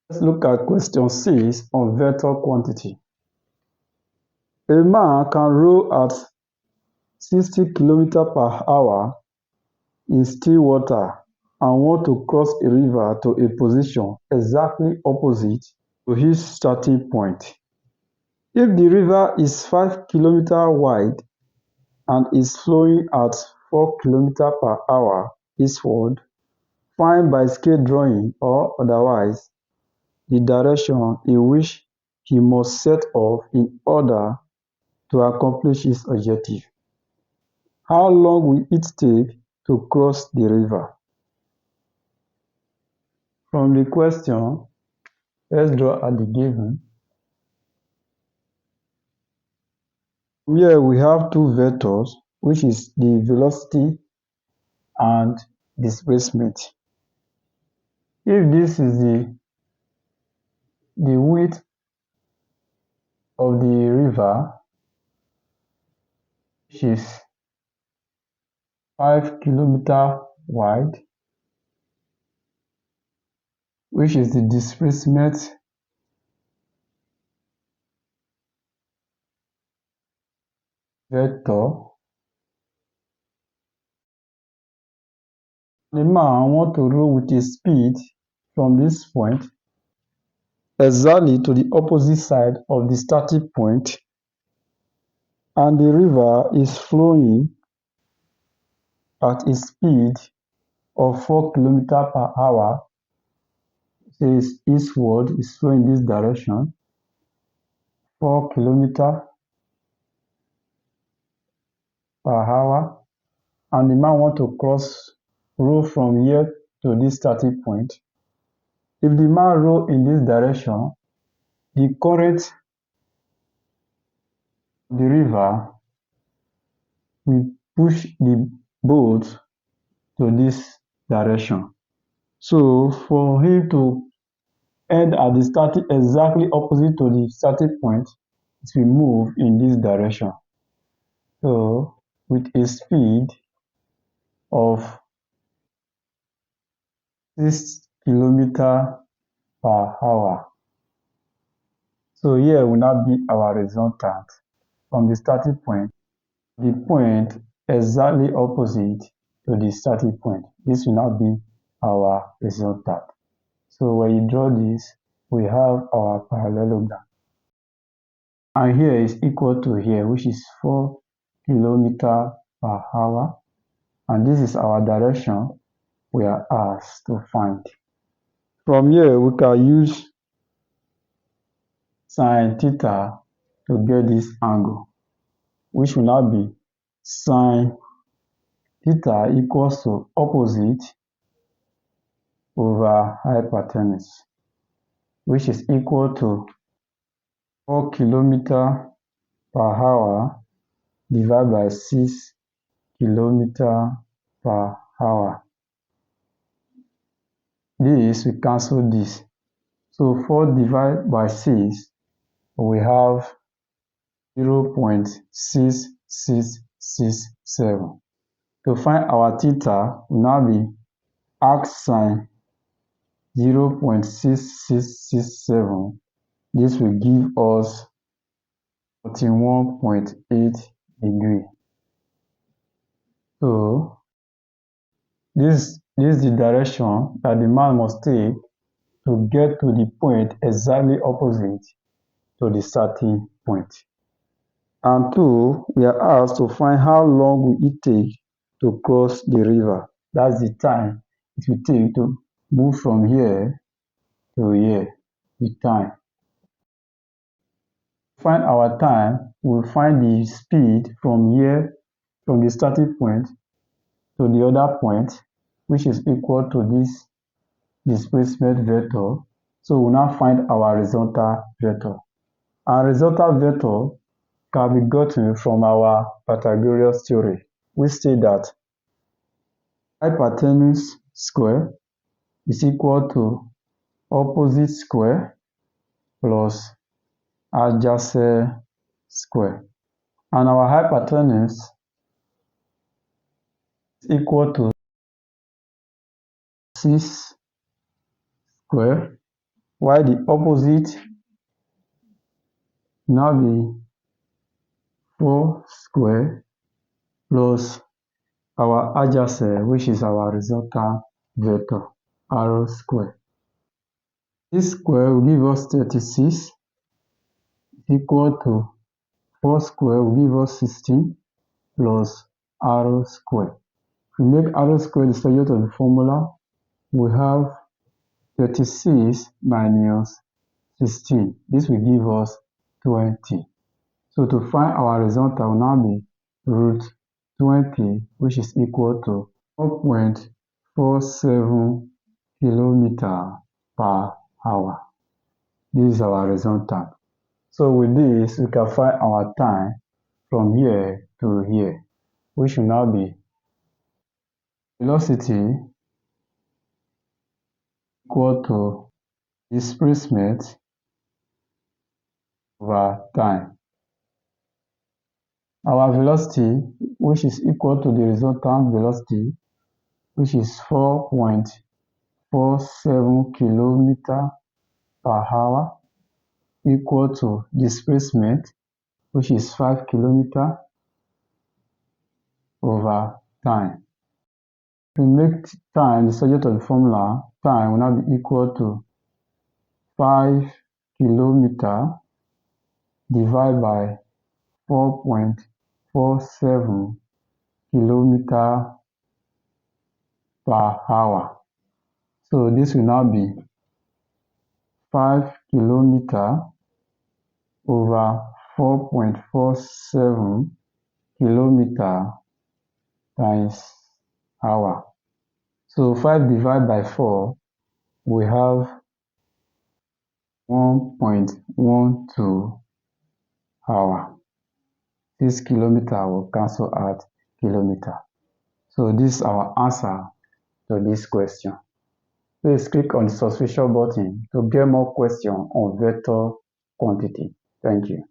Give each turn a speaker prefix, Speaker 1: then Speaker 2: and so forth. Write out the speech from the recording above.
Speaker 1: Let's look at question 6 on vector quantity. A man can row at 60 km/h in still water and want to cross a river to a position exactly opposite to his starting point. If the river is 5 km wide and is flowing at 4 km/h eastward, find by scale drawing or otherwise the direction in which he must set off in order to accomplish his objective. How long will it take to cross the river? From the question, let's draw at the given. Here we have two vectors, which is the velocity and displacement. If this is the width of the river, which is 5 km wide, which is the displacement vector, the man wants to row with a speed from this point exactly to the opposite side of the starting point, and the river is flowing at a speed of 4 km/h. Says eastward, is flowing in this direction, 4 km/h, and the man wants to row from here to this starting point. If the man row in this direction, the current of the river will push the boat to this direction. So for him to end at the starting exactly opposite to the starting point, it will move in this direction. So with a speed of 6 km/h. So here will now be our resultant from the starting point, the point exactly opposite to the starting point. This will now be our resultant. So when you draw this, we have our parallelogram. And here is equal to here, which is 4 km/h. And this is our direction we are asked to find. From here, we can use sine theta to get this angle, which will now be sine theta equals to opposite over hypotenuse, which is equal to 4 km/h divided by 6 km/h. This, we cancel this. So 4 divided by 6, we have 0.6667. To find our theta, will now be arc sine 0.6667. This will give us 41.8 degrees. So this is the direction that the man must take to get to the point exactly opposite to the starting point. And 2, we are asked to find how long will it take to cross the river. That's the time it will take to move from here to here with time. To find our time, we'll find the speed from here, from the starting point to the other point, which is equal to this displacement vector. So we'll now find our resultant vector. Our resultant vector can be gotten from our Pythagorean theory, which states that hypotenuse square is equal to opposite square plus adjacent square. And our hypotenuse is equal to 6 square while the opposite now be 4 square plus our adjacent, which is our resultant vector, r square. This square will give us 36 equal to 4 square will give us 16 plus r square. To make r square the subject of the formula, we have 36 minus 16. This will give us 20. So to find our result, will now be root 20, which is equal to 4.47 kilometer per hour. This is our resultant. So with this, we can find our time from here to here, which will now be velocity equal to displacement over time. Our velocity, which is equal to the resultant velocity, which is 4.47 kilometer per hour, equal to displacement, which is 5 kilometer over time. To make time the subject of the formula, time will now be equal to 5 kilometer divided by 4.47 kilometer per hour. So this will now be 5 kilometer over 4.47 kilometer times hour. So 5 divided by 4, we have 1.12 hour. 6 kilometer will cancel out kilometer. So this is our answer to this question. Please click on the subscription button to get more questions on vector quantity. Thank you.